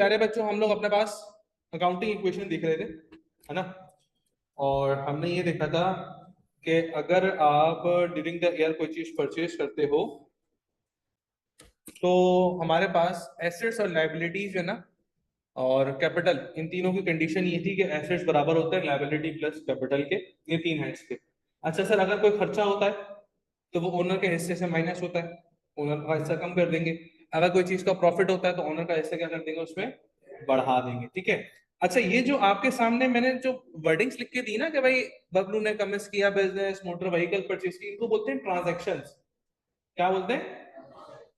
प्यारे बच्चों, हम लोग अपने पास अकाउंटिंग इक्वेशन देख रहे थे, है ना। और हमने ये देखा था कि अगर आप ड्यूरिंग द ईयर कोई चीज परचेज करते हो तो हमारे पास एसेट्स और लायबिलिटीज है ना, और कैपिटल, इन तीनों की कंडीशन ये थी कि एसेट्स बराबर होते हैं लायबिलिटी प्लस कैपिटल के, ये तीन हेड्स के। अच्छा सर, अगर कोई खर्चा होता है तो वो ओनर के हिस्से से माइनस होता है, ओनर का हिस्सा कम कर देंगे। अगर कोई चीज का प्रॉफिट होता है तो ओनर का हिस्सा क्या कर देंगे, उसमें बढ़ा देंगे, ठीक है। अच्छा, ये जो आपके सामने मैंने जो वर्डिंग्स लिख के दी ना कि भाई बबलू ने कमिस किया बिजनेस, मोटर व्हीकल परचेज की, इनको बोलते हैं ट्रांजैक्शंस। क्या बोलते हैं?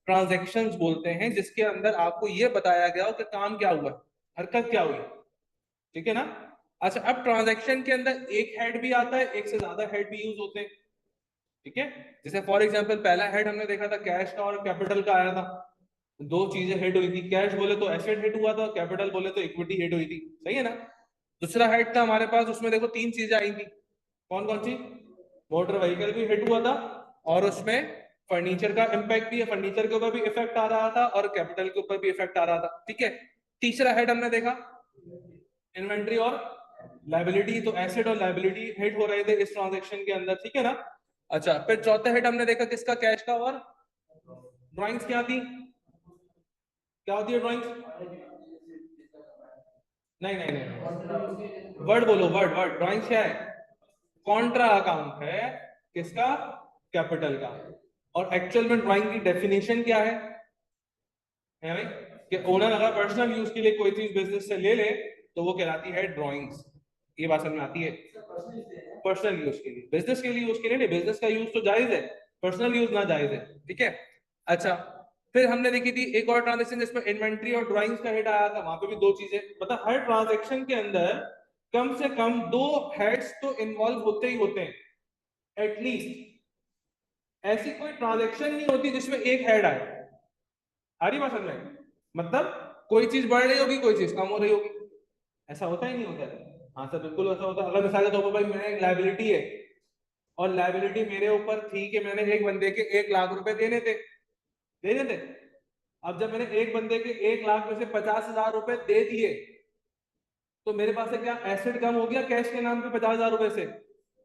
ट्रांजैक्शंस बोलते हैं, जिसके अंदर आपको ये बताया गया हो कि काम क्या हुआ, हरकत क्या हुई, ठीक है ना। अच्छा, अब ट्रांजैक्शन के अंदर एक हेड भी आता है, एक से ज्यादा हेड भी यूज होते हैं, ठीक है। जैसे फॉर एग्जांपल पहला हेड हमने देखा था कैश का और कैपिटल का आया था। दो चीजें हेड हुई थी, कैश बोले तो एसेट हेड हुआ था, कैपिटल बोले तो इक्विटी हेड हुई थी, सही है ना। दूसरा हेड था हमारे पास, उसमें देखो तीन चीजें आई थी, कौन कौन सी? मोटर व्हीकल भी हेड हुआ था, और उसमें फर्नीचर का इम्पैक्ट भी है, फर्नीचर के ऊपर भी इफेक्ट आ रहा था और कैपिटल के ऊपर भी इफेक्ट आ रहा था, ठीक है। तीसरा हेड हमने देखा इन्वेंट्री और लायबिलिटी, तो एसेट और लायबिलिटी हेड हो रहे थे इस ट्रांजेक्शन के अंदर, ठीक है ना। अच्छा, फिर चौथा हेड हमने देखा किसका? कैश का। और ड्राइंग्स क्या थी? क्या होती है ड्राइंग्स? नहीं नहीं नहीं, वर्ड बोलो, वर्ड वर्ड। ड्राइंग्स क्या है? कॉन्ट्रा अकाउंट है, किसका? कैपिटल का। और एक्चुअल में ड्राइंग की डेफिनेशन क्या है भाई? कि ओनर अगर पर्सनल यूज के लिए कोई चीज बिजनेस से ले ले तो वो कहलाती है ड्राइंग्स। ये बात समझ में आती है? पर्सनल यूज के लिए, बिजनेस के लिए यूज के लिए नहीं, बिजनेस का यूज तो जायज है, पर्सनल यूज ना जायज है, ठीक है। अच्छा, फिर हमने देखी थी एक और ट्रांजेक्शन जिसमें इन्वेंट्री और ड्राइंग्स का हेड आया था, वहां पे भी दो चीजें, मतलब हर ट्रांजेक्शन के अंदर कम से कम दो हेड्स तो इन्वॉल्व होते ही होते हैं एटलीस्ट। ऐसी कोई ट्रांजेक्शन नहीं होती जिसमें एक हेड आए। आ रही बात समझ में? मतलब कोई चीज बढ़ रही होगी, कोई चीज कम हो रही होगी, ऐसा होता ही नहीं होता है। हाँ सर, बिल्कुल ऐसा होता है। अगर मिसाल के तौर पर भाई मेरे एक लाइबिलिटी है और लाइबिलिटी मेरे ऊपर थी कि मैंने एक बंदे के 1 लाख रुपए देने थे, देने थे। अब जब मैंने एक बंदे के 1 लाख में से 50,000 रुपए दे दिए तो मेरे पास से क्या एसेट कम हो गया कैश के नाम पे 50,000 रुपए से?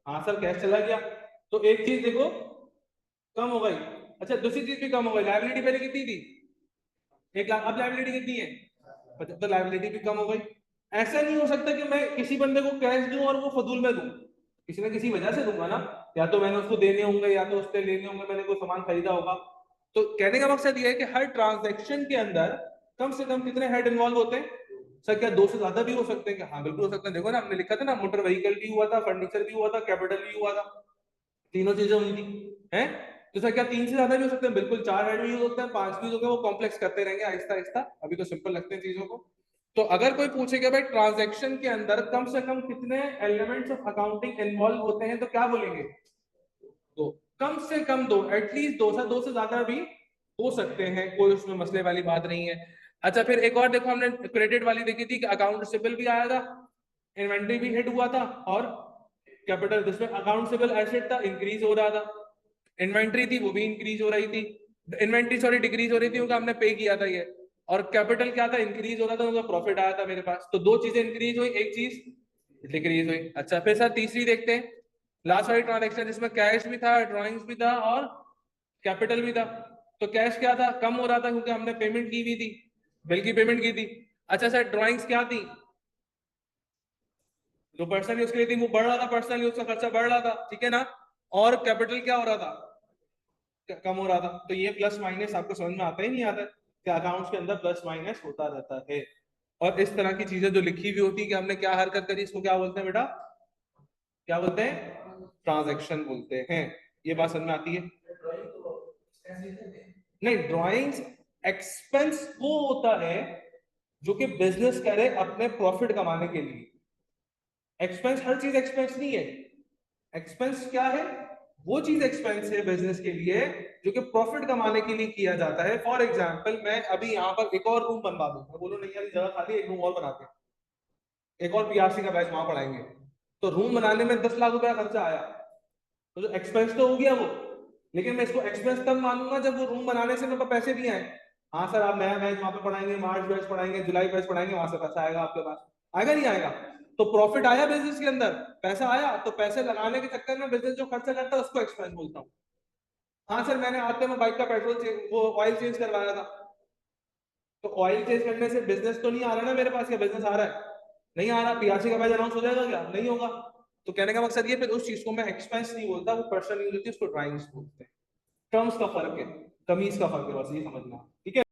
हाँ सर, कैश चला गया। तो एक चीज देखो कम हो गई। अच्छा, दूसरी चीज भी कम हो गई, लाइबिलिटी पहले कितनी थी? 1 लाख, अब लाइबिलिटी कितनी है? तो लाइबिलिटी भी कम हो गई। ऐसा नहीं हो सकता कि मैं किसी बंदे को कैश दूं और वो फजूल में दूं, किसी ना किसी वजह से दूंगा ना। या तो मैंने उसको देने होंगे, या तो उससे लेने होंगे, मैंने कोई सामान खरीदा होगा। तो कहने का मकसद ये है कि हर ट्रांजैक्शन के अंदर कम से कम कितने हेड इन्वॉल्व होते हैं? सर क्या दो से ज्यादा भी हो सकते हैं? क्या? हाँ बिल्कुल हो सकते हैं। देखो ना, हमने लिखा था ना, मोटर व्हीकल भी हुआ था, फर्नीचर भी हुआ था, कैपिटल भी हुआ था, तीनों चीजें हुई थी, हैं। तो सर क्या तीन से ज्यादा भी हो सकते हैं? बिल्कुल, चार हेड भी यूज होते हैं, पांच भी हो गए, वो कॉम्प्लेक्स करते रहेंगे आहिस्ता आहिस्ता, अभी तो सिंपल लगते हैं चीजों को। तो अगर कोई पूछेगा भाई ट्रांजैक्शन के अंदर कम से कम कितने एलिमेंट्स ऑफ अकाउंटिंग इन्वॉल्व होते हैं, तो क्या बोलेंगे? दो। कम से कम दो, एटलीस्ट दो से ज्यादा भी हो सकते हैं, कोई उसमें मसले वाली बात नहीं है। अच्छा, फिर एक और देखो, हमने क्रेडिट वाली देखी थी कि अकाउंट रिसीवेबल भी आया था, इन्वेंट्री भी हिट हुआ था, और कैपिटल, जिसमें अकाउंट रिसीवेबल एसेट था इंक्रीज हो रहा था, इन्वेंट्री थी वो भी इंक्रीज हो रही थी, इन्वेंट्री सॉरी डिक्रीज हो रही थी क्योंकि हमने पे किया था ये, और कैपिटल क्या था? इंक्रीज हो रहा था, उनका प्रॉफिट आया था मेरे पास। तो दो चीजें इंक्रीज हुई, एक चीज डिक्रीज हुई। अच्छा, फिर सर तीसरी देखते हैं, लास्ट वाली ट्रांजेक्शन जिसमें कैश भी था, ड्रॉइंग्स भी था और कैपिटल भी था। तो कैश क्या था? कम हो रहा था क्योंकि हमने पेमेंट की हुई थी, बिल की पेमेंट की थी। अच्छा सर, ड्रॉइंग्स क्या थी? जो पर्सनल यूज के लिए थी वो बढ़ रहा था, पर्सनल यूज का खर्चा बढ़ रहा था, ठीक है ना। और कैपिटल क्या हो रहा था? कम हो रहा था। तो ये प्लस माइनस आपको समझ में आता ही नहीं आता कि अकाउंट्स के अंदर प्लस माइनस होता रहता है। और इस तरह की चीजें जो लिखी हुई होती है कि हमने क्या हरकत करी, इसको क्या बोलते हैं बेटा? क्या बोलते हैं? ट्रांजैक्शन बोलते हैं। ये बात समझ में आती है? नहीं, ड्राइंग्स एक्सपेंस वो होता है जो कि बिजनेस करे अपने प्रॉफिट कमाने के लिए। एक्सपेंस हर चीज एक्सपेंस नहीं है। एक्सपेंस क्या है? वो चीज एक्सपेंस है बिजनेस के लिए जो कि प्रॉफिट कमाने के लिए किया जाता है। फॉर एग्जाम्पल, मैं अभी यहाँ पर एक और रूम बनवा दूं, मैं बोलूं नहीं यार जगह खाली है, एक रूम और बनाते हैं, एक और पीआरसी का बैच वहां पढ़ाएंगे, तो रूम बनाने में 10 लाख रुपया खर्चा आया, तो जो एक्सपेंस तो हो गया वो। लेकिन मैं इसको एक्सपेंस तब मानूंगा जब वो रूम बनाने से मेरे पास पैसे भी आए। हाँ सर, आप नया बैच वहां पे पढ़ाएंगे, मार्च बैच पढ़ाएंगे, जुलाई बैच पढ़ाएंगे, वहां से पैसा आएगा आपके पास, आएगा नहीं आएगा? तो प्रॉफिट आया बिजनेस के अंदर, पैसा आया, तो पैसे लगाने के चक्कर में बिजनेस जो खर्चा करता है उसको एक्सपेंस बोलता हूँ। हाँ सर, मैंने आते में बाइक का पेट्रोल वो ऑयल चेंज करवाया था, तो ऑयल चेंज करने से बिजनेस तो नहीं आ रहा ना मेरे पास, क्या बिजनेस आ रहा है? नहीं आ रहा, पीआरसी का बैच अनाउंस हो जाएगा क्या? नहीं होगा। तो कहने का मकसद ये, फिर उस चीज को मैं एक्सपेंस नहीं बोलता, वो पर्सनल यूज होती है, उसको ड्राइंग्स बोलते हैं। टर्म्स का फर्क है, कमीज का फर्क है, बस ये समझना, ठीक है।